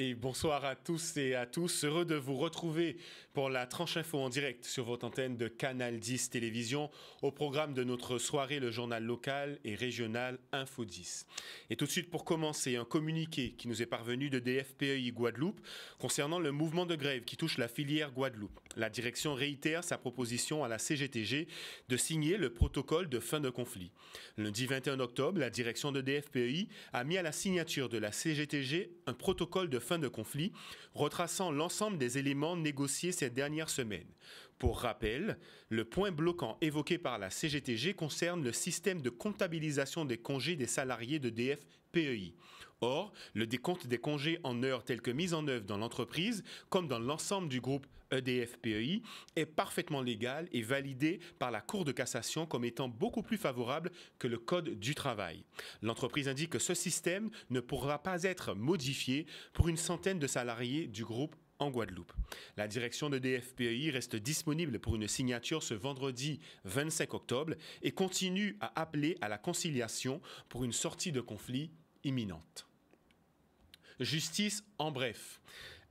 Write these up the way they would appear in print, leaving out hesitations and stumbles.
Et bonsoir à tous et à tous. Heureux de vous retrouver pour la tranche info en direct sur votre antenne de Canal 10 Télévision au programme de notre soirée, le journal local et régional Info 10. Et tout de suite pour commencer, un communiqué qui nous est parvenu de DFPEI Guadeloupe concernant le mouvement de grève qui touche la filière Guadeloupe. La direction réitère sa proposition à la CGTG de signer le protocole de fin de conflit. Lundi 21 octobre, la direction de DFPEI a mis à la signature de la CGTG un protocole de fin de conflit, retraçant l'ensemble des éléments négociés ces dernières semaines. Pour rappel, le point bloquant évoqué par la CGTG concerne le système de comptabilisation des congés des salariés de DFPEI. Or, le décompte des congés en heures tels que mis en œuvre dans l'entreprise, comme dans l'ensemble du groupe EDFPEI, est parfaitement légal et validé par la Cour de cassation comme étant beaucoup plus favorable que le Code du travail. L'entreprise indique que ce système ne pourra pas être modifié pour une centaine de salariés du groupe en Guadeloupe. La direction de DFPEI reste disponible pour une signature ce vendredi 25 octobre et continue à appeler à la conciliation pour une sortie de conflit imminente. Justice en bref.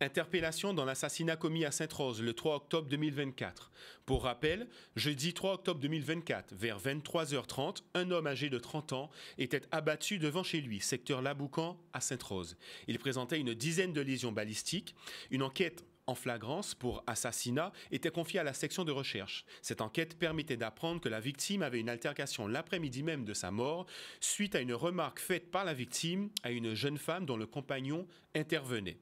Interpellation dans l'assassinat commis à Sainte-Rose le 3 octobre 2024. Pour rappel, jeudi 3 octobre 2024, vers 23h30, un homme âgé de 30 ans était abattu devant chez lui, secteur Laboucan à Sainte-Rose. Il présentait une dizaine de lésions balistiques. Une enquête en flagrance pour assassinat était confiée à la section de recherche. Cette enquête permettait d'apprendre que la victime avait une altercation l'après-midi même de sa mort suite à une remarque faite par la victime à une jeune femme dont le compagnon intervenait.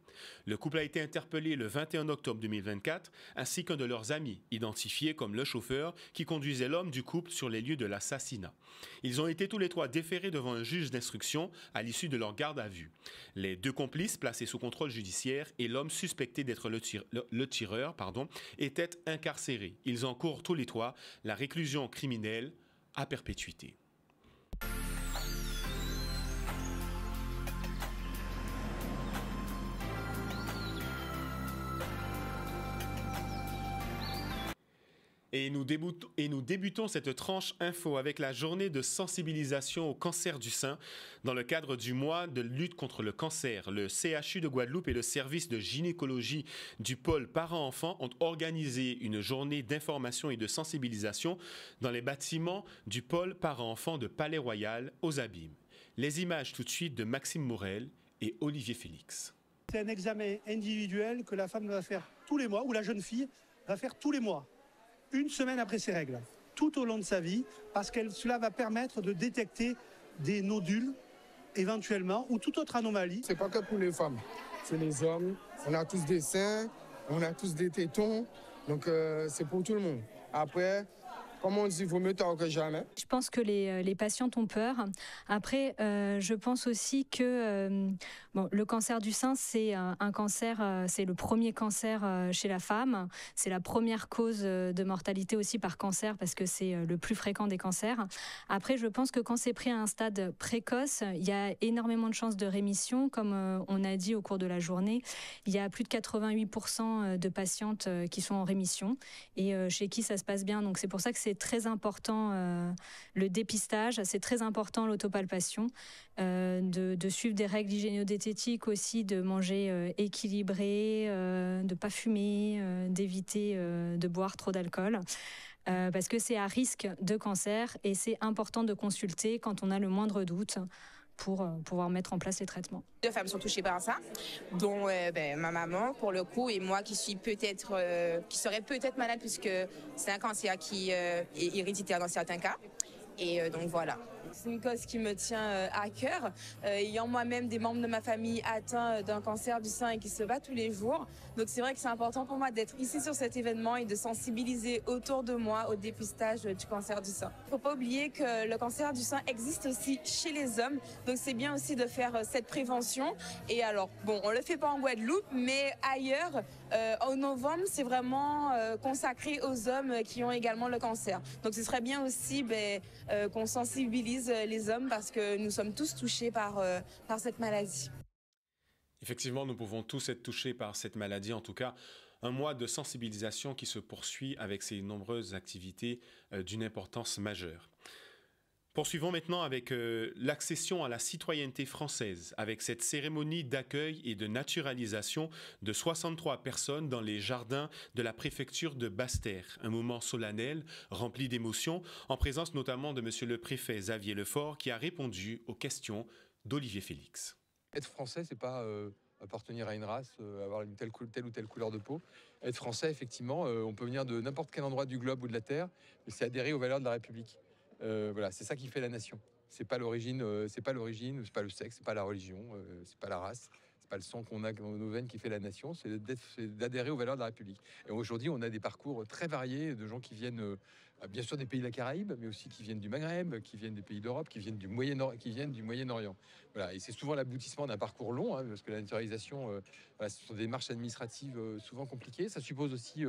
Le couple a été interpellé le 21 octobre 2024 ainsi qu'un de leurs amis, identifié comme le chauffeur qui conduisait l'homme du couple sur les lieux de l'assassinat. Ils ont été tous les trois déférés devant un juge d'instruction à l'issue de leur garde à vue. Les deux complices placés sous contrôle judiciaire et l'homme suspecté d'être le tireur était incarcéré. Ils encourent tous les trois la réclusion criminelle à perpétuité. Et nous débutons cette tranche info avec la journée de sensibilisation au cancer du sein dans le cadre du mois de lutte contre le cancer. Le CHU de Guadeloupe et le service de gynécologie du pôle parents-enfants ont organisé une journée d'information et de sensibilisation dans les bâtiments du pôle parents-enfants de Palais-Royal aux Abîmes. Les images tout de suite de Maxime Morel et Olivier Félix. C'est un examen individuel que la femme va faire tous les mois, ou la jeune fille va faire tous les mois. Une semaine après ses règles, tout au long de sa vie, parce que cela va permettre de détecter des nodules, éventuellement, ou toute autre anomalie. C'est pas que pour les femmes, c'est les hommes. On a tous des seins, on a tous des tétons, donc c'est pour tout le monde. Après, comme on dit, il vaut mieux tard que jamais. Je pense que les patientes ont peur. Après, je pense aussi que le cancer du sein, c'est un cancer, c'est le premier cancer chez la femme. C'est la première cause de mortalité aussi par cancer parce que c'est le plus fréquent des cancers. Après, je pense que quand c'est pris à un stade précoce, il y a énormément de chances de rémission. Comme on a dit au cours de la journée, il y a plus de 88% de patientes qui sont en rémission et chez qui ça se passe bien. Donc c'est pour ça que c'est très important le dépistage, c'est très important l'autopalpation, de suivre des règles hygiéno-diététiques aussi, de manger équilibré, de ne pas fumer, d'éviter de boire trop d'alcool. Parce que c'est à risque de cancer et c'est important de consulter quand on a le moindre doute pour pouvoir mettre en place les traitements. 2 femmes sont touchées par ça, dont ma maman pour le coup et moi qui serais peut-être malade puisque c'est un cancer qui est héréditaire dans certains cas. Et donc voilà. C'est une cause qui me tient à cœur. Ayant moi-même des membres de ma famille atteints d'un cancer du sein et qui se battent tous les jours. Donc c'est vrai que c'est important pour moi d'être ici sur cet événement et de sensibiliser autour de moi au dépistage du cancer du sein. Il ne faut pas oublier que le cancer du sein existe aussi chez les hommes. Donc c'est bien aussi de faire cette prévention. Et alors, bon, on ne le fait pas en Guadeloupe, mais ailleurs, en novembre, c'est vraiment consacré aux hommes qui ont également le cancer. Donc ce serait bien aussi qu'on sensibilise les hommes parce que nous sommes tous touchés par cette maladie. Effectivement, nous pouvons tous être touchés par cette maladie. En tout cas, un mois de sensibilisation qui se poursuit avec ces nombreuses activités d'une importance majeure. Poursuivons maintenant avec l'accession à la citoyenneté française, avec cette cérémonie d'accueil et de naturalisation de 63 personnes dans les jardins de la préfecture de Basse-Terre. Un moment solennel, rempli d'émotions, en présence notamment de monsieur le préfet Xavier Lefort, qui a répondu aux questions d'Olivier Félix. Être français, c'est pas appartenir à une race, avoir une telle ou telle couleur de peau. Être français, effectivement, on peut venir de n'importe quel endroit du globe ou de la Terre, mais c'est adhérer aux valeurs de la République. Voilà, c'est ça qui fait la nation. C'est pas l'origine, c'est pas le sexe, c'est pas la religion, c'est pas la race, c'est pas le sang qu'on a dans nos veines qui fait la nation, c'est d'adhérer aux valeurs de la République. Et aujourd'hui, on a des parcours très variés de gens qui viennent, bien sûr, des pays de la Caraïbe, mais aussi qui viennent du Maghreb, qui viennent des pays d'Europe, qui viennent du Moyen-Orient. Voilà, et c'est souvent l'aboutissement d'un parcours long, parce que la naturalisation, voilà, ce sont des démarches administratives souvent compliquées. Ça suppose aussi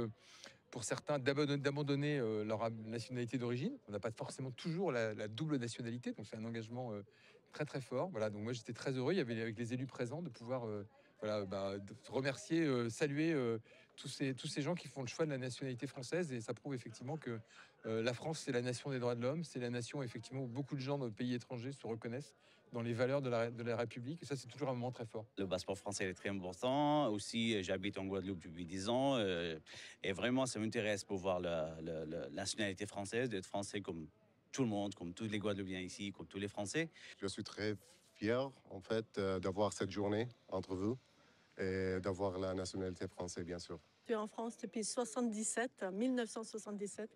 pour certains d'abandonner leur nationalité d'origine. On n'a pas forcément toujours la double nationalité, donc c'est un engagement très très fort. Voilà, donc moi j'étais très heureux, il y avait avec les élus présents de pouvoir de remercier, saluer tous ces gens qui font le choix de la nationalité française, et ça prouve effectivement que la France, c'est la nation des droits de l'homme, c'est la nation effectivement où beaucoup de gens dans le pays étranger se reconnaissent dans les valeurs de la République, et ça c'est toujours un moment très fort. Le passeport français est très important. Aussi, j'habite en Guadeloupe depuis 10 ans et vraiment ça m'intéresse pour voir la nationalité française, d'être français comme tout le monde, comme tous les Guadeloupéens ici, comme tous les Français. Je suis très fier en fait d'avoir cette journée entre vous et d'avoir la nationalité française, bien sûr. Je suis en France depuis 1977.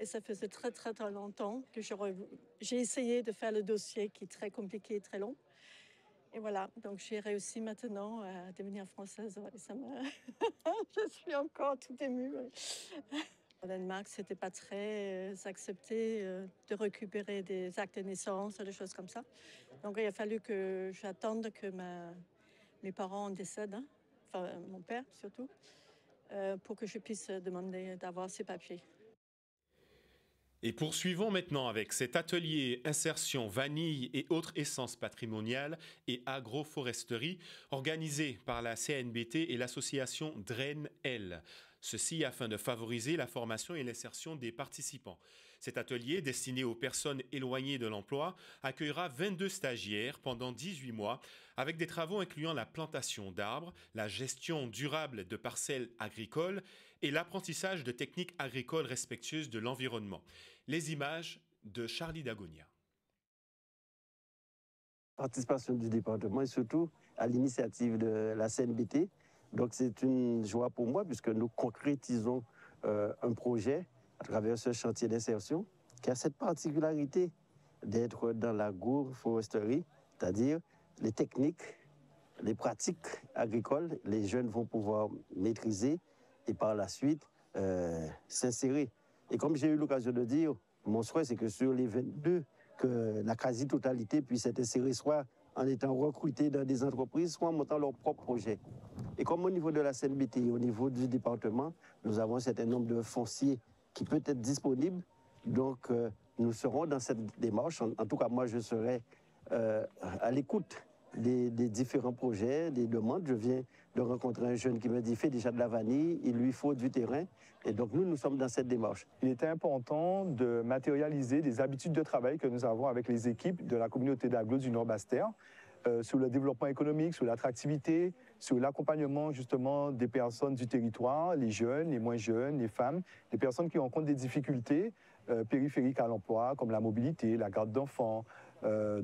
Et ça faisait très, très, très longtemps que j'ai essayé de faire le dossier qui est très compliqué et très long. Et voilà, donc j'ai réussi maintenant à devenir française. Et ça je suis encore tout émue. Au Danemark, ce n'était pas très accepté de récupérer des actes de naissance, des choses comme ça. Donc il a fallu que j'attende que mes parents décèdent, enfin mon père surtout, pour que je puisse demander d'avoir ces papiers. Et poursuivons maintenant avec cet atelier insertion vanille et autres essences patrimoniales et agroforesterie organisé par la CNBT et l'association Drain-L. Ceci afin de favoriser la formation et l'insertion des participants. Cet atelier, destiné aux personnes éloignées de l'emploi, accueillera 22 stagiaires pendant 18 mois avec des travaux incluant la plantation d'arbres, la gestion durable de parcelles agricoles et l'apprentissage de techniques agricoles respectueuses de l'environnement. Les images de Charlie Dagonia. Participation du département et surtout à l'initiative de la CNBT. Donc c'est une joie pour moi puisque nous concrétisons un projet à travers ce chantier d'insertion qui a cette particularité d'être dans l'agroforesterie, c'est-à-dire les techniques, les pratiques agricoles, les jeunes vont pouvoir maîtriser et par la suite s'insérer. Et comme j'ai eu l'occasion de dire, mon souhait c'est que sur les 22, que la quasi-totalité puisse être insérée soit en étant recrutés dans des entreprises, soit en montant leur propre projet. Et comme au niveau de la CNBT, au niveau du département, nous avons un certain nombre de fonciers qui peut être disponibles. Donc, nous serons dans cette démarche. En tout cas, moi, je serai à l'écoute des différents projets, des demandes. Je viens de rencontrer un jeune qui me dit « fait déjà de la vanille, il lui faut du terrain ». Et donc, nous sommes dans cette démarche. Il était important de matérialiser des habitudes de travail que nous avons avec les équipes de la communauté d'agglo du Nord Basse-Terre sur le développement économique, sur l'attractivité, sur l'accompagnement justement des personnes du territoire, les jeunes, les moins jeunes, les femmes, les personnes qui rencontrent des difficultés périphériques à l'emploi, comme la mobilité, la garde d'enfants, la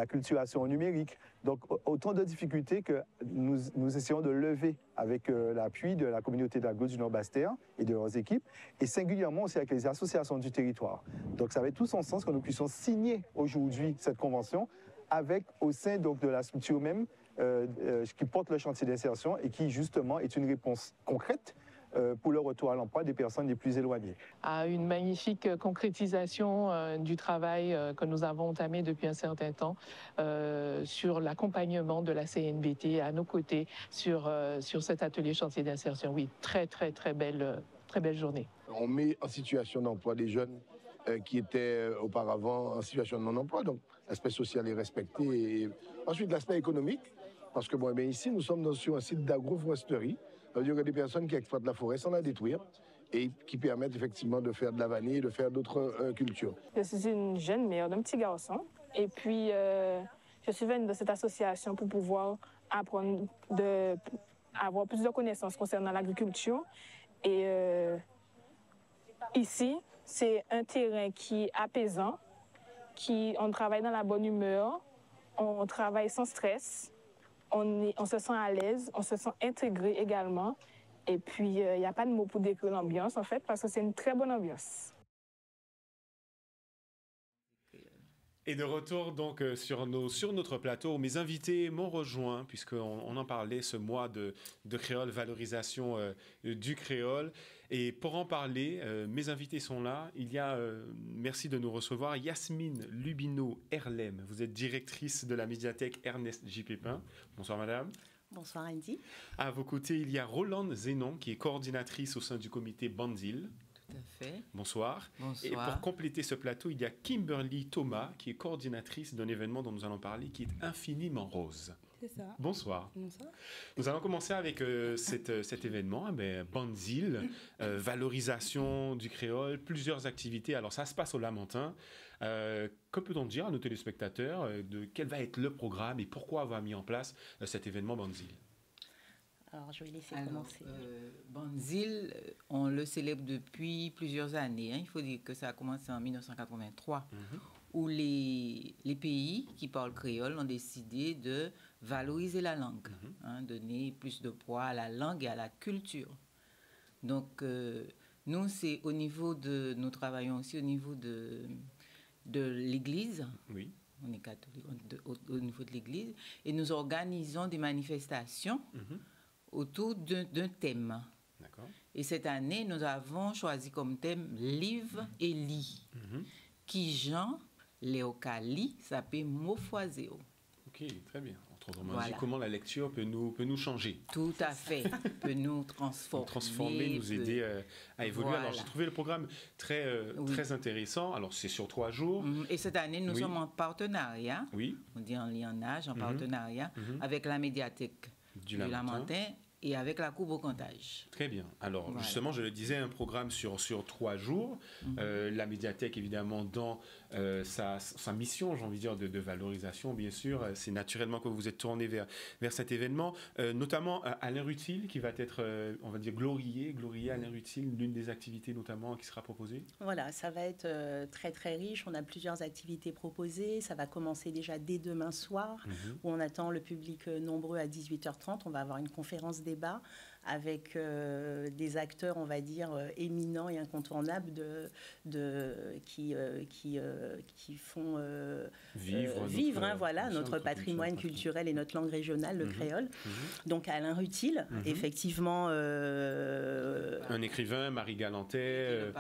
culturation numérique. Donc, autant de difficultés que nous essayons de lever avec l'appui de la communauté d'agglo du Nord Basse-Terre et de leurs équipes, et singulièrement aussi avec les associations du territoire. Donc, ça va tout son sens que nous puissions signer aujourd'hui cette convention avec, au sein donc, de la structure même, qui porte le chantier d'insertion et qui, justement, est une réponse concrète pour le retour à l'emploi des personnes les plus éloignées. À une magnifique concrétisation du travail que nous avons entamé depuis un certain temps sur l'accompagnement de la CNBT à nos côtés sur cet atelier chantier d'insertion. Oui, très belle journée. On met en situation d'emploi des jeunes qui étaient auparavant en situation de non-emploi, donc l'aspect social est respecté. Et ensuite, l'aspect économique, parce que ici, nous sommes sur un site d'agroforesterie. Ça veut dire que des personnes qui exploitent la forêt sans la détruire et qui permettent effectivement de faire de la vanille et de faire d'autres cultures. Je suis une jeune mère d'un petit garçon et puis je suis venue de cette association pour pouvoir apprendre, avoir plus de connaissances concernant l'agriculture. Et ici, c'est un terrain qui est apaisant, on travaille dans la bonne humeur, on travaille sans stress, on se sent à l'aise, on se sent intégré également. Et puis, il n'y a pas de mots pour décrire l'ambiance, en fait, parce que c'est une très bonne ambiance. Et de retour donc sur notre plateau, mes invités m'ont rejoint puisqu'on en parlait ce mois de créole, valorisation du créole. Et pour en parler, mes invités sont là. Il y a, merci de nous recevoir, Yasmine Lubino-Erlem. Vous êtes directrice de la médiathèque Ernest J. Pépin. Bonsoir madame. Bonsoir Andy. À vos côtés, il y a Rolande Zénon qui est coordinatrice au sein du comité Banzil. Tout à fait. Bonsoir. Bonsoir. Et pour compléter ce plateau, il y a Kimberly Thomas, qui est coordinatrice d'un événement dont nous allons parler, qui est Infiniment Rose. C'est ça. Bonsoir. Bonsoir. Nous allons commencer avec cet événement, Banzil, valorisation du créole, plusieurs activités. Alors ça se passe au Lamentin. Que peut-on dire à nos téléspectateurs de quel va être le programme et pourquoi avoir mis en place cet événement Banzil? Alors, je vais laisser commencer. Banzil, on le célèbre depuis plusieurs années. Il faut dire que ça a commencé en 1983, où les pays qui parlent créole ont décidé de valoriser la langue, donner plus de poids à la langue et à la culture. Donc, nous, c'est au niveau de... Nous travaillons aussi au niveau de l'Église. Oui. On est catholique au niveau de l'Église. Et nous organisons des manifestations autour d'un thème. Et cette année, nous avons choisi comme thème livre et lit. Qui Jean, Léocali, ça s'appelle Mofoiseo. Ok, très bien. Autrement dit, comment la lecture peut nous changer. Tout à fait, peut nous transformer. Nous aider à évoluer. Voilà. Alors, j'ai trouvé le programme très intéressant. Alors, c'est sur 3 jours. Et cette année, nous sommes en partenariat, on dit en lionnage, en partenariat avec la médiathèque du Lamentin et avec la Cour Beaucantage. Très bien. Alors, justement, je le disais, un programme sur 3 jours. La médiathèque, évidemment, dans sa mission, j'ai envie de dire, de valorisation, bien sûr. C'est naturellement que vous vous êtes tourné vers cet événement. Notamment Alain Rutil, qui va être, on va dire, glorifié Alain Rutil, l'une des activités notamment qui sera proposée. Voilà, ça va être très, très riche. On a plusieurs activités proposées. Ça va commencer déjà dès demain soir, où on attend le public nombreux à 18h30. On va avoir une conférence débat avec des acteurs, on va dire, éminents et incontournables qui font vivre notre patrimoine culturel et notre langue régionale, le créole. Donc Alain Rutil, effectivement... un écrivain, Marie Galantet...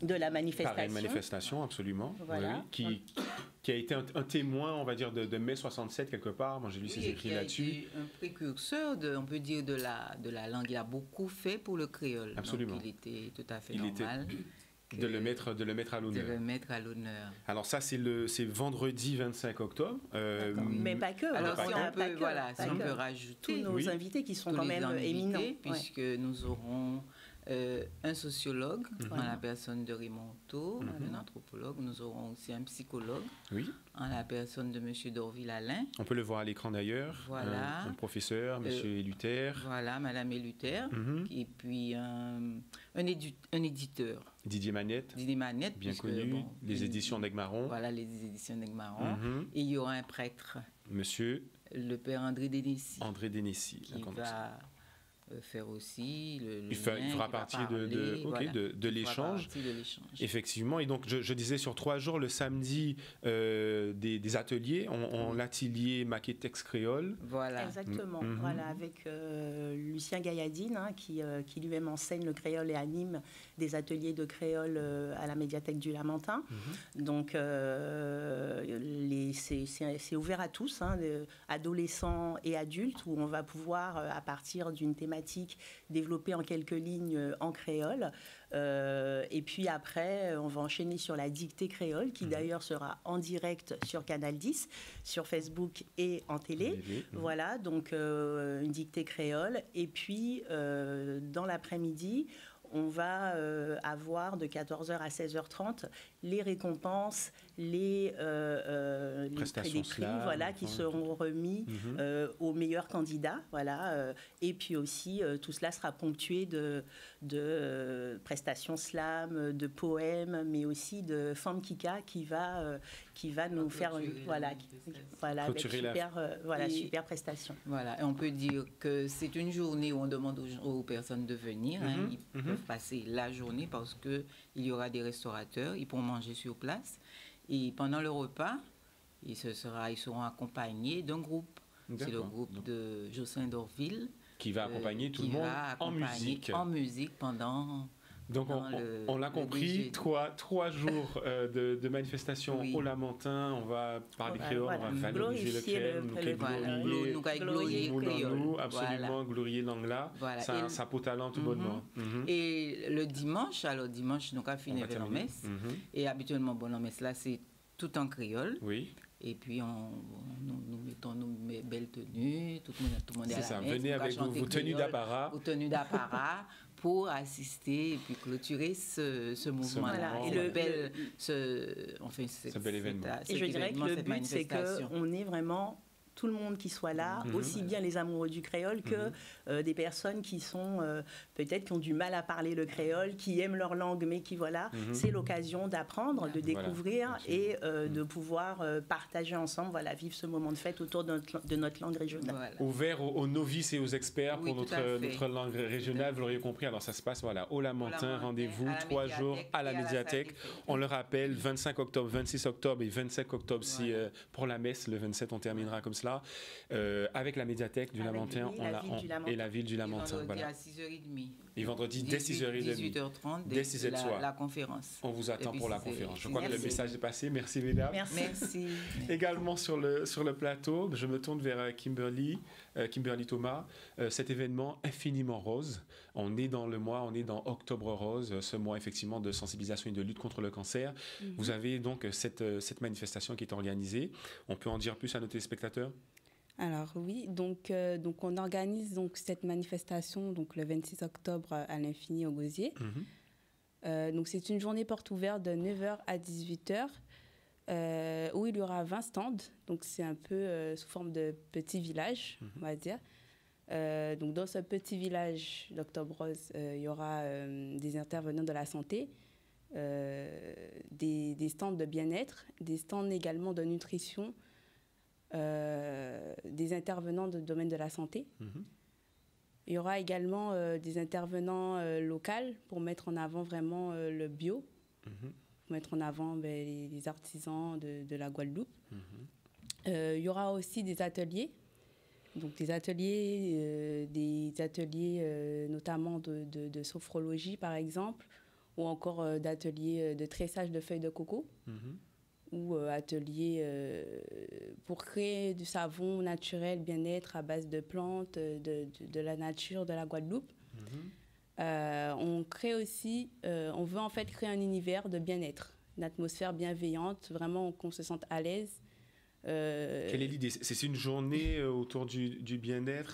de la manifestation. Pareil, manifestation, absolument. Voilà. Oui, qui a été un témoin, on va dire, de mai 67 quelque part. Moi, j'ai lu ses écrits là-dessus. Il a été un précurseur, on peut dire, de la langue. Il a beaucoup fait pour le créole. Absolument. Donc, il était tout à fait normal. De le mettre à l'honneur. De le mettre à l'honneur. Alors ça, c'est vendredi 25 octobre. Mais pas que. Alors si on peut rajouter tous nos invités qui sont quand même éminents. Puisque nous aurons un sociologue, en la personne de Raymond Otto, un anthropologue. Nous aurons aussi un psychologue, en la personne de M. Dorville-Alain. On peut le voir à l'écran d'ailleurs. Voilà. Un professeur, M. Eluter. Voilà, Mme Eluter. Et puis un éditeur. Didier Manette. Bien connu. Les éditions d'Aigues-Marron. Voilà, les éditions d'Aigues-Marron. Et il y aura un prêtre. Monsieur. Le père André Dénessy. Qui va faire aussi il fera partie de l'échange. Effectivement. Et donc, je disais sur 3 jours, le samedi, des ateliers, on l'atelier Maquetex créole. Voilà. Exactement. Voilà, avec Lucien Gailladine, qui lui-même enseigne le créole et anime des ateliers de créole à la médiathèque du Lamentin. Donc, c'est ouvert à tous, adolescents et adultes, où on va pouvoir, à partir d'une thématique, développée en quelques lignes en créole. Et puis après, on va enchaîner sur la dictée créole, qui d'ailleurs sera en direct sur Canal 10, sur Facebook et en télé. Voilà, donc une dictée créole. Et puis, dans l'après-midi, on va avoir de 14h à 16h30 les récompenses, les prix des primes, voilà, qui seront remis aux meilleurs candidats, voilà, et puis aussi tout cela sera ponctué de prestations slam, de poèmes, mais aussi de Femme Kika qui va nous faire avec super prestation. Voilà, et on peut dire que c'est une journée où on demande aux personnes de venir. Ils peuvent passer la journée parce qu'il y aura des restaurateurs, ils pourront manger sur place. Et pendant le repas, ils seront accompagnés d'un groupe. C'est le groupe de Jocelyn Dorville. Qui va accompagner tout le monde en musique. En musique pendant... Donc on l'a compris, 3 jours de manifestation au Lamentin, on va parler créole, on va valoriser le créole, nous absolument glorifier l'angla, ça peut talent tout bonnement. Et le dimanche, donc à finir avec la messe, et habituellement la messe là c'est tout en créole. Oui. Et puis, nous mettons nos belles tenues, tout le monde est à la ça, messe. Venez avec vos tenues d'apparat. Vos tenues d'apparat pour assister et puis clôturer ce mouvement-là. Et ce bel événement. Et je dirais que le but, c'est qu'on ait vraiment tout le monde qui soit là, aussi bien les amoureux du créole que des personnes qui sont peut-être qui ont du mal à parler le créole, qui aiment leur langue, mais qui c'est l'occasion d'apprendre, de découvrir et de pouvoir partager ensemble, vivre ce moment de fête autour de notre langue régionale. Voilà. Ouvert aux novices et aux experts pour notre langue régionale, vous l'auriez compris. Alors ça se passe au Lamentin, rendez-vous 3 jours à la médiathèque. On le rappelle, 25 octobre, 26 octobre et 25 octobre pour la messe. Le 27, on terminera comme cela. Avec la médiathèque du Lamentin et la ville du Lamentin. Vendredi à 6h30. Et vendredi dès 6h30. 18h30 dès 6h soir. La conférence. On vous attend pour la conférence. Je crois que le message est passé. Merci mesdames. Merci. Également sur le plateau, je me tourne vers Kimberly Thomas. Cet événement infiniment rose. On est dans le mois, on est dans Octobre Rose, ce mois effectivement de sensibilisation et de lutte contre le cancer. Vous avez donc cette manifestation qui est organisée. On peut en dire plus à nos téléspectateurs? Alors oui, donc on organise donc cette manifestation donc le 26 octobre à l'Infini au Gosier. Donc c'est une journée porte ouverte de 9h à 18h où il y aura 20 stands. Donc c'est un peu sous forme de petit village, on va dire. Donc dans ce petit village d'Octobre Rose, il y aura des intervenants de la santé, des stands de bien-être, des stands également de nutrition, des intervenants du domaine de la santé. Il y aura également des intervenants locaux pour mettre en avant vraiment le bio, pour mettre en avant les artisans de la Guadeloupe. Il y aura aussi des ateliers, donc des ateliers notamment de sophrologie par exemple, ou encore d'ateliers de tressage de feuilles de coco. Ou ateliers pour créer du savon naturel, bien-être à base de plantes, de la nature, de la Guadeloupe. On crée aussi, on veut en fait créer un univers de bien-être, une atmosphère bienveillante, vraiment qu'on se sente à l'aise. Quelle est l'idée? C'est une journée autour du bien-être?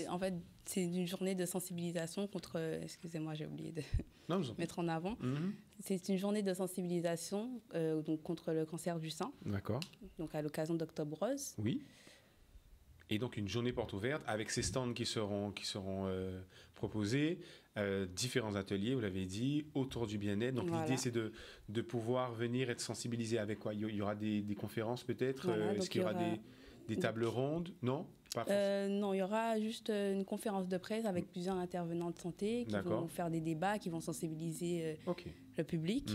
En fait, c'est une journée de sensibilisation contre... excusez-moi, j'ai oublié de mettre en avant. C'est une journée de sensibilisation donc contre le cancer du sein. D'accord. Donc à l'occasion d'Octobre Rose. Oui. Et donc une journée porte ouverte avec ces stands qui seront proposés, différents ateliers, vous l'avez dit, autour du bien-être. Donc l'idée c'est de pouvoir venir être sensibilisé avec quoi? Il y aura des conférences peut-être? Est-ce qu'il y aura des tables rondes? Non? Non, il y aura juste une conférence de presse avec plusieurs intervenants de santé qui vont faire des débats, qui vont sensibiliser le public.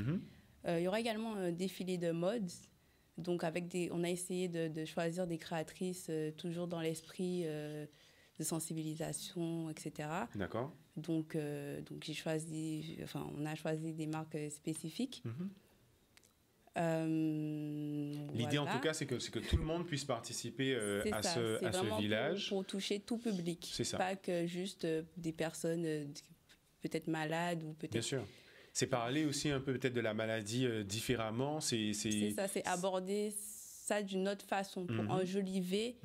Il y aura également un défilé de mode. Donc on a essayé de choisir des créatrices toujours dans l'esprit de sensibilisation, etc. D'accord. Donc on a choisi des marques spécifiques. L'idée en tout cas c'est que tout le monde puisse participer à ce village. Pour toucher tout public. C'est ça. Pas que juste des personnes peut-être malades ou peut-être... Bien sûr. C'est parler aussi un peu peut-être de la maladie différemment. C'est ça, c'est aborder ça d'une autre façon pour enjoliver,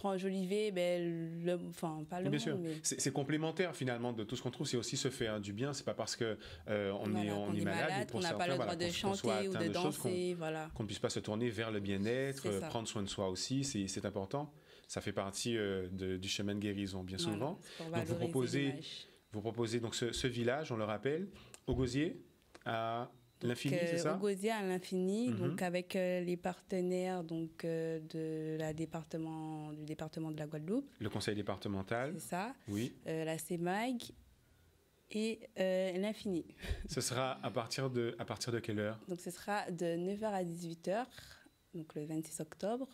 Orange Olivier, ben, enfin, pas le Bien monde, sûr. mais... C'est complémentaire finalement de tout ce qu'on trouve, c'est aussi se faire du bien. C'est pas parce que on est malade ou pour on n'a pas le droit de chanter ou de danser, voilà. Qu'on ne puisse pas se tourner vers le bien-être, prendre soin de soi aussi, c'est important. Ça fait partie du chemin de guérison bien souvent. Donc vous proposez donc ce village, on le rappelle, au Gosier à l'Infini, c'est ça? Au Gosier à l'Infini, donc avec les partenaires donc, du département de la Guadeloupe. Le conseil départemental. C'est ça. Oui. La CEMAG et l'Infini. Ce sera à partir de quelle heure? Donc ce sera de 9h à 18h, donc le 26 octobre.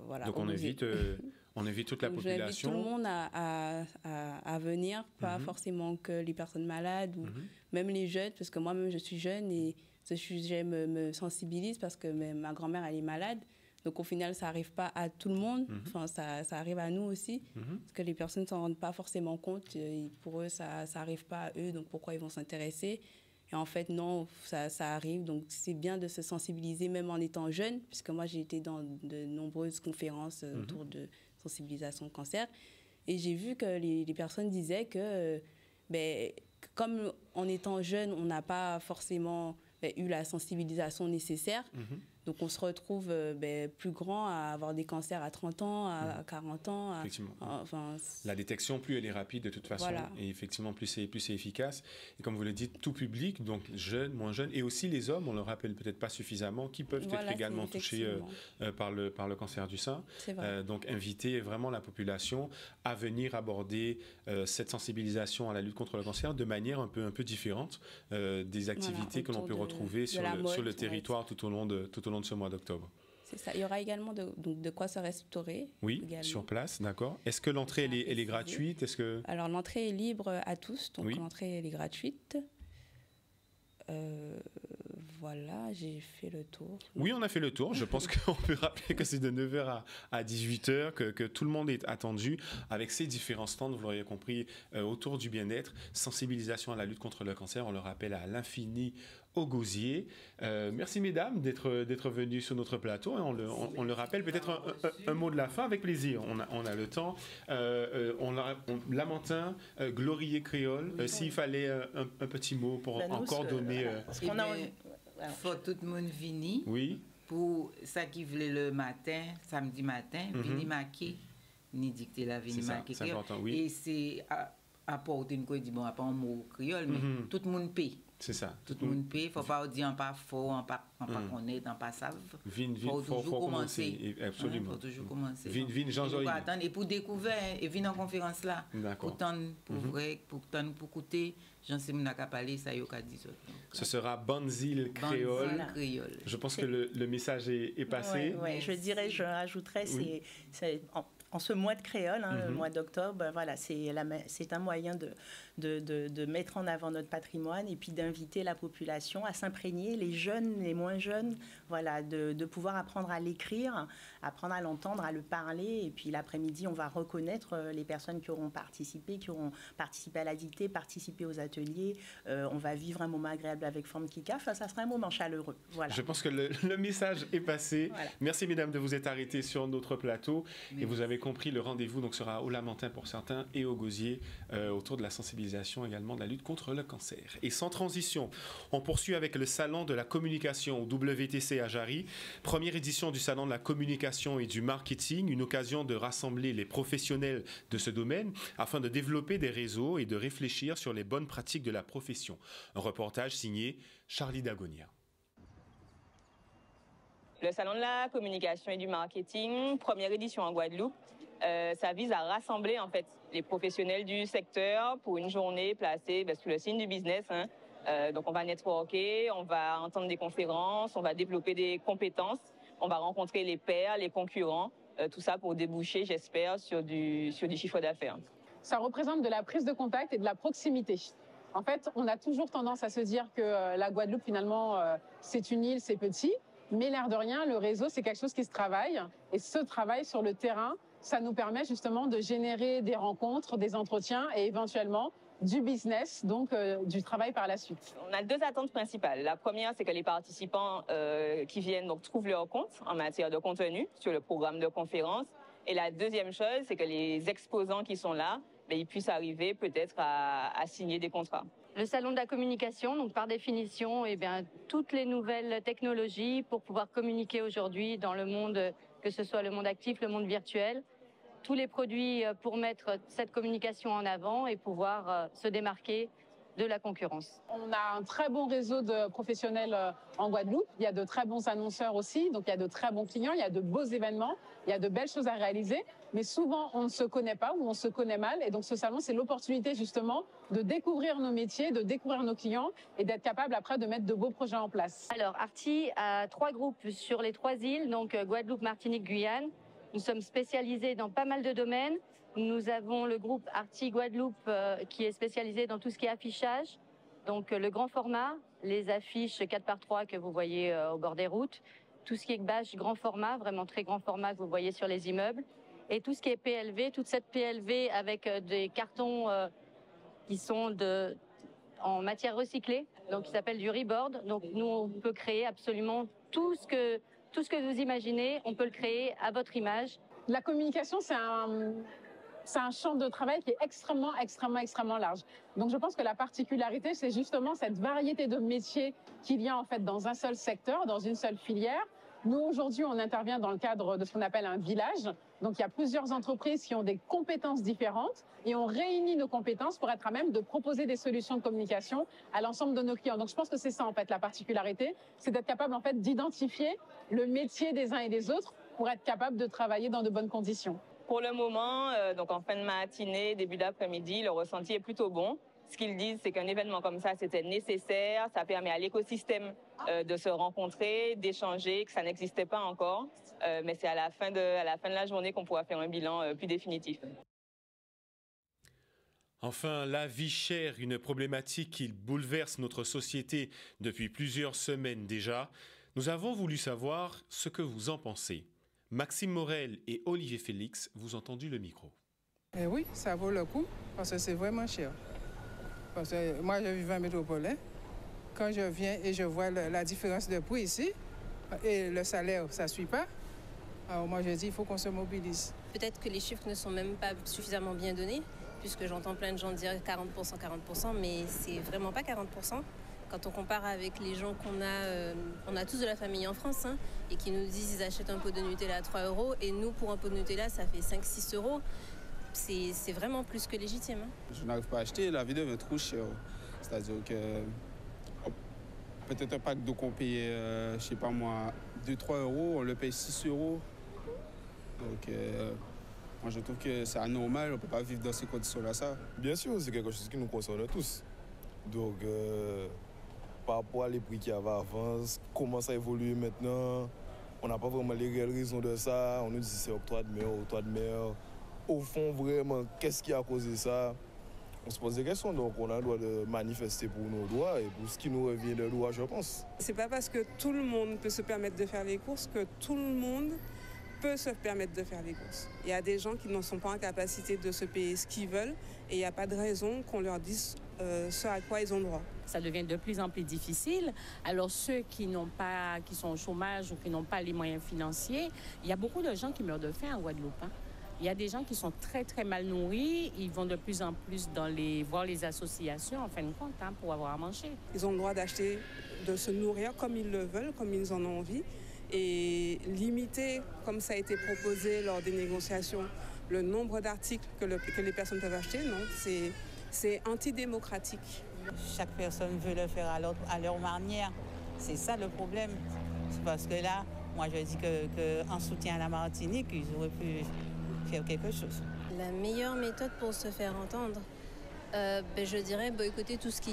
Voilà. Donc on invite toute la population. J'invite tout le monde à venir, pas forcément que les personnes malades ou même les jeunes, parce que moi-même je suis jeune et ce sujet me sensibilise parce que ma grand-mère elle est malade. Donc au final ça n'arrive pas à tout le monde, enfin ça arrive à nous aussi, parce que les personnes ne s'en rendent pas forcément compte. Et pour eux ça n'arrive pas à eux, donc pourquoi ils vont s'intéresser? Et en fait, non, ça arrive. Donc, c'est bien de se sensibiliser, même en étant jeune, puisque moi, j'ai été dans de nombreuses conférences autour de sensibilisation au cancer. Et j'ai vu que les personnes disaient que, comme en étant jeune, on n'a pas forcément eu la sensibilisation nécessaire. Donc, on se retrouve plus grand à avoir des cancers à 30 ans, à 40 ans. Effectivement. La détection, plus elle est rapide de toute façon, et effectivement, plus c'est efficace. Et comme vous le dites, tout public, donc jeunes, moins jeunes, et aussi les hommes, on le rappelle peut-être pas suffisamment, qui peuvent être également touchés par le cancer du sein. Donc, inviter vraiment la population à venir aborder cette sensibilisation à la lutte contre le cancer de manière un peu différente des activités que l'on peut retrouver sur le territoire tout au long de ce mois d'octobre. C'est ça. Il y aura également de quoi se restaurer. Oui, également. Sur place, d'accord. Est-ce que l'entrée elle est gratuite? Alors l'entrée est libre à tous, donc l'entrée elle est gratuite. Voilà, j'ai fait le tour. Oui, on a fait le tour. Je pense qu'on peut rappeler que c'est de 9h à 18h, que tout le monde est attendu avec ces différents stands, vous l'auriez compris, autour du bien-être, sensibilisation à la lutte contre le cancer, on le rappelle à l'Infini au Gosier. Merci mesdames d'être venues sur notre plateau. On le rappelle, peut-être un mot de la fin avec plaisir. On a le temps. Lamentin, Glorier Créole, s'il fallait un petit mot pour encore donner... faut tout le monde venir. Oui. Pour ça qui voulait le matin, samedi matin, venir marquer, ni dicter la venir marquer. C'est important, oui. Et c'est apporter une quoi dit bon, pas un mot créole, mais tout le monde paye. C'est ça. Tout le monde paye. Il ne faut pas dire en pas faux, en pas connaître, en pas savent. Il faut toujours commencer. Absolument. Il faut toujours commencer. Vine, Jean-Zoï. Et pour découvrir, et venir en conférence là. D'accord. Pour écouter, j'en sais pas parler, ça y a 10 autres. Ce sera Banzil Créole. Je pense que le message est passé. Oui, je rajouterais, c'est en ce mois de créole, le mois d'octobre, voilà, c'est un moyen de mettre en avant notre patrimoine et puis d'inviter la population à s'imprégner, les jeunes, les moins jeunes, voilà, de pouvoir apprendre à l'écrire, apprendre à l'entendre, à le parler. Et puis l'après-midi, on va reconnaître les personnes qui auront participé à la dictée, participé aux ateliers. On va vivre un moment agréable avec Forme Kika. Enfin, ça sera un moment chaleureux. Voilà. Je pense que le message est passé. Voilà. Merci mesdames de vous être arrêtées sur notre plateau. Et vous avez compris, le rendez-vous donc sera au Lamentin pour certains et au Gosier autour de la sensibilisation également de la lutte contre le cancer. Et sans transition, on poursuit avec le salon de la communication au WTC à Jarry. Première édition du salon de la communication et du marketing, une occasion de rassembler les professionnels de ce domaine afin de développer des réseaux et de réfléchir sur les bonnes pratiques de la profession. Un reportage signé Charlie Dagonia. Le salon de la communication et du marketing, première édition en Guadeloupe, ça vise à rassembler en fait les professionnels du secteur pour une journée placée sous le signe du business. Donc on va networker, on va entendre des conférences, on va développer des compétences, on va rencontrer les pairs, les concurrents, tout ça pour déboucher, j'espère, sur du chiffre d'affaires. Ça représente de la prise de contact et de la proximité. En fait, on a toujours tendance à se dire que la Guadeloupe, finalement, c'est une île, c'est petit. Mais l'air de rien, le réseau, c'est quelque chose qui se travaille. Et ce travail sur le terrain, ça nous permet justement de générer des rencontres, des entretiens et éventuellement du business, donc du travail par la suite. On a deux attentes principales. La première, c'est que les participants qui viennent donc trouvent leur compte en matière de contenu sur le programme de conférence. Et la deuxième chose, c'est que les exposants qui sont là, ils puissent arriver peut-être à signer des contrats. Le salon de la communication, donc par définition, toutes les nouvelles technologies pour pouvoir communiquer aujourd'hui dans le monde, que ce soit le monde actif, le monde virtuel, tous les produits pour mettre cette communication en avant et pouvoir se démarquer de la concurrence. On a un très bon réseau de professionnels en Guadeloupe. Il y a de très bons annonceurs aussi, donc il y a de très bons clients, il y a de beaux événements, il y a de belles choses à réaliser. Mais souvent, on ne se connaît pas ou on se connaît mal. Et donc ce salon, c'est l'opportunité justement de découvrir nos métiers, de découvrir nos clients et d'être capable après de mettre de beaux projets en place. Alors, Arty a 3 groupes sur les 3 îles, donc Guadeloupe, Martinique, Guyane. Nous sommes spécialisés dans pas mal de domaines. Nous avons le groupe Arty Guadeloupe qui est spécialisé dans tout ce qui est affichage, donc le grand format, les affiches 4x3 que vous voyez au bord des routes, tout ce qui est bâche grand format, vraiment très grand format que vous voyez sur les immeubles, et tout ce qui est PLV, toute cette PLV avec des cartons qui sont en matière recyclée, donc qui s'appelle du reboard. Donc nous, on peut créer absolument tout ce que vous imaginez, on peut le créer à votre image. La communication, c'est un champ de travail qui est extrêmement large. Donc je pense que la particularité, c'est justement cette variété de métiers qu'il y a en fait dans un seul secteur, dans une seule filière. Nous, aujourd'hui, on intervient dans le cadre de ce qu'on appelle un village. Donc il y a plusieurs entreprises qui ont des compétences différentes et on réunit nos compétences pour être à même de proposer des solutions de communication à l'ensemble de nos clients. Donc je pense que c'est ça en fait la particularité, c'est d'être capable en fait d'identifier le métier des uns et des autres pour être capable de travailler dans de bonnes conditions. Pour le moment, donc en fin de matinée, début d'après-midi, le ressenti est plutôt bon. Ce qu'ils disent, c'est qu'un événement comme ça, c'était nécessaire. Ça permet à l'écosystème de se rencontrer, d'échanger, que ça n'existait pas encore. Mais c'est à la fin de la journée qu'on pourra faire un bilan plus définitif. Enfin, la vie chère, une problématique qui bouleverse notre société depuis plusieurs semaines déjà. Nous avons voulu savoir ce que vous en pensez. Maxime Morel et Olivier Félix vous ont tendu le micro. Oui, ça vaut le coup parce que c'est vraiment cher. Parce que moi, je vis en métropole. Quand je viens et je vois la différence de prix ici et le salaire, ça ne suit pas. Alors moi, je dis il faut qu'on se mobilise. Peut-être que les chiffres ne sont même pas suffisamment bien donnés, puisque j'entends plein de gens dire 40%, mais c'est vraiment pas 40%. Quand on compare avec les gens on a tous de la famille en France, et qui nous disent qu'ils achètent un pot de Nutella à 3 €, et nous, pour un pot de Nutella, ça fait 5-6 €. C'est vraiment plus que légitime. Je n'arrive pas à acheter, la vie devient trop chère. C'est-à-dire que peut-être un pack d'eau qu'on paye, je sais pas moi, 2-3 €, on le paye 6 €. Donc moi je trouve que c'est anormal, on ne peut pas vivre dans ces conditions-là. Ça. Bien sûr, c'est quelque chose qui nous concerne tous. Donc par rapport à les prix qu'il y avait avant, comment ça évolue maintenant, on n'a pas vraiment les réelles raisons de ça. On nous dit c'est octroi de mer. Au fond, vraiment, qu'est-ce qui a causé ça? On se pose des questions, donc on a le droit de manifester pour nos droits et pour ce qui nous revient de droit, je pense. C'est pas parce que tout le monde peut se permettre de faire les courses que tout le monde peut se permettre de faire les courses. Il y a des gens qui ne sont pas en capacité de se payer ce qu'ils veulent et il n'y a pas de raison qu'on leur dise ce à quoi ils ont droit. Ça devient de plus en plus difficile. Alors ceux qui sont au chômage ou qui n'ont pas les moyens financiers, il y a beaucoup de gens qui meurent de faim en Guadeloupe. Il y a des gens qui sont très très mal nourris, ils vont de plus en plus voir les associations en fin de compte pour avoir à manger. Ils ont le droit d'acheter, de se nourrir comme ils le veulent, comme ils en ont envie. Et limiter, comme ça a été proposé lors des négociations, le nombre d'articles que les personnes peuvent acheter, non, c'est antidémocratique. Chaque personne veut le faire à leur manière. C'est ça le problème. C'est parce que là, moi je dis qu'en soutien à la Martinique, ils auraient pu faire quelque chose. La meilleure méthode pour se faire entendre, je dirais boycotter tout ce qui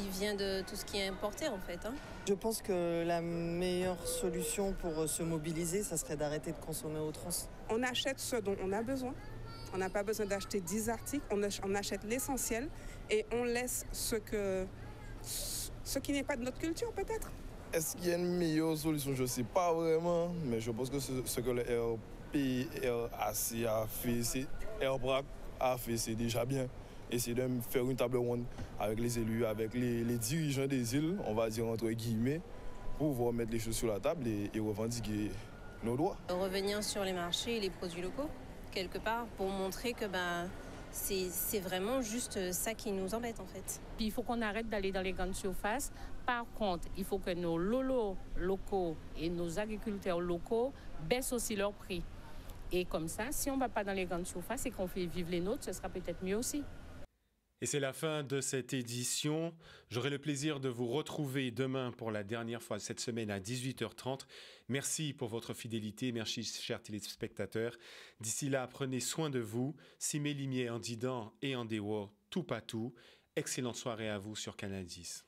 est importé en fait. Je pense que la meilleure solution pour se mobiliser, ça serait d'arrêter de consommer outrance. On achète ce dont on a besoin. On n'a pas besoin d'acheter 10 articles, on achète l'essentiel et on laisse ce qui n'est pas de notre culture peut-être. Est-ce qu'il y a une meilleure solution? Je ne sais pas vraiment, mais je pense que ce que le RPRAC a fait, c'est déjà bien. essayer de faire une table ronde avec les élus, avec les dirigeants des îles, on va dire entre guillemets, pour pouvoir mettre les choses sur la table et revendiquer nos droits. Revenir sur les marchés et les produits locaux, quelque part, pour montrer que c'est vraiment juste ça qui nous embête en fait. Puis il faut qu'on arrête d'aller dans les grandes surfaces. Par contre, il faut que nos lolos locaux et nos agriculteurs locaux baissent aussi leurs prix. Et comme ça, si on ne va pas dans les grandes surfaces et qu'on fait vivre les nôtres, ce sera peut-être mieux aussi. Et c'est la fin de cette édition. J'aurai le plaisir de vous retrouver demain pour la dernière fois cette semaine à 18h30. Merci pour votre fidélité. Merci, chers téléspectateurs. D'ici là, prenez soin de vous. Simé Limier en Didan et en Dewo, tout pas tout. Excellente soirée à vous sur Canal 10.